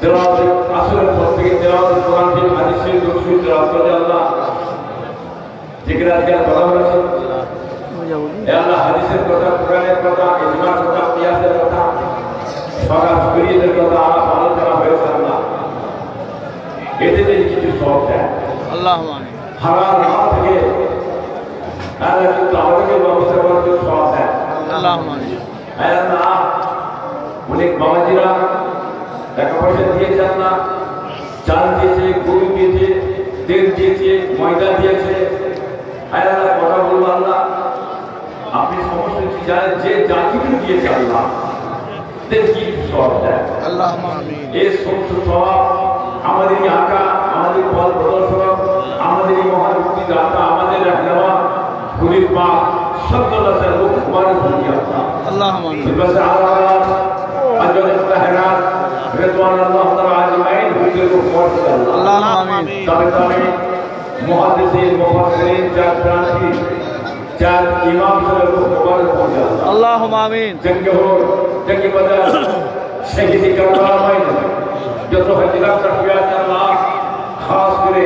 তেলাওয়াত আসরের পর থেকে তেলাওয়াত কোরআন শরীফ হাদিস শরীফ দরুদ শরীফ তেলাওয়াত করে আল্লাহ জিকির আজকার করা হয়েছে হে আল্লাহ হাদিসের কথা কোরআনের কথা ইজমার কথা কিয়াসের কথা সকাল শরীয়তের কথা আলোচনা হয়েছে আল্লাহ এতে যদি কিছু সব দেয় আল্লাহুম্মা আমিন হারাম না থেকে আল্লাহ কিন্তু আমাদেরকে ব্যবস্থা করার জন্য সব দেয় আল্লাহুম্মা আমিন হে আল্লাহ অনেক বাবাজিরা টাকা পয়সা দিয়েছে আল্লাহ চাল দিয়েছে গরু দিয়েছে তেল দিয়েছে ময়দা দিয়েছে আল্লাহ কথা বলবো আল্লাহ আপনি সমস্ত কিছু জানেন যে যা কিছু দিয়েছে আল্লাহ কি সব দেয় আল্লাহুম্মা আমিন এই সমস্ত সব আমাদের আকা আমাদের পথ প্রদর্শক আমাদের মহান মুক্তি দাতা আমাদের রহনুমা গুলির পা সাল্লাল্লাহু আলাইহি ওয়া সাল্লাম বলি আল্লাহুম্মা আমিন বস আলাত আজল তাহরাত রিদওয়ান আল্লাহ তাআলা আজমাইন হুজুর কো ফরজ আল্লাহুম্মা আমিন তবে মুহাদ্দিসিন মুফাসসিরিন চার প্রান্তি চার ইমাম সাহেব কো মুবারক হো আল্লাহুম্মা আমিন জঙ্গে হো জঙ্গে বদর শহীদি কারবালা ময়দান যত হজিরা তকবীরাত আল্লাহ খাস করে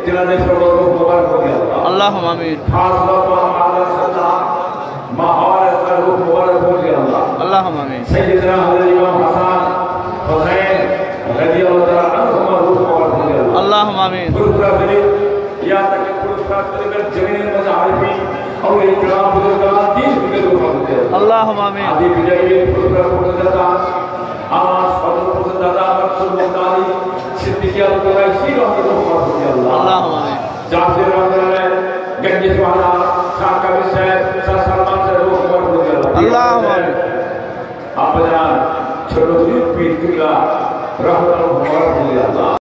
তিনাদের সবার কো মুবারক হো আল্লাহুম্মা আমিন খাস বাবা আল্লাহ সাল্লাল্লাহ মাহওয়ার সবার কো মুবারক হো আল্লাহ আল্লাহুম্মা আমিন সাইয়্যিদনা হযরত ইমাম হাসান হুসাইন রাদিয়াল্লাহু তাআলা আনহুমা রূহ মুবারক হো আল্লাহুম্মা আমিন পুরা শরীফ ইয়া তক পুরা শরীফের জমিনের মধ্যে আরবি और इकराम बुजुर्गान दिन के रूप में अल्लाहुम्मा आमीन आदि विजय पुत्र पुत्रदाता आवास पद पुत्रदाता मकसूद मुक्ताली सिद्दीकी अल-कुरैशी रहमतुल्लाह अल्लाहुम्मा आमीन जाफर रहमतुल्लाह गंजी वाला शाह कबीर साहब शाह सलमान से रूह मुबारक अल्लाहुम्मा आमीन आप जान छोटो पीर किला रहमतुल्लाह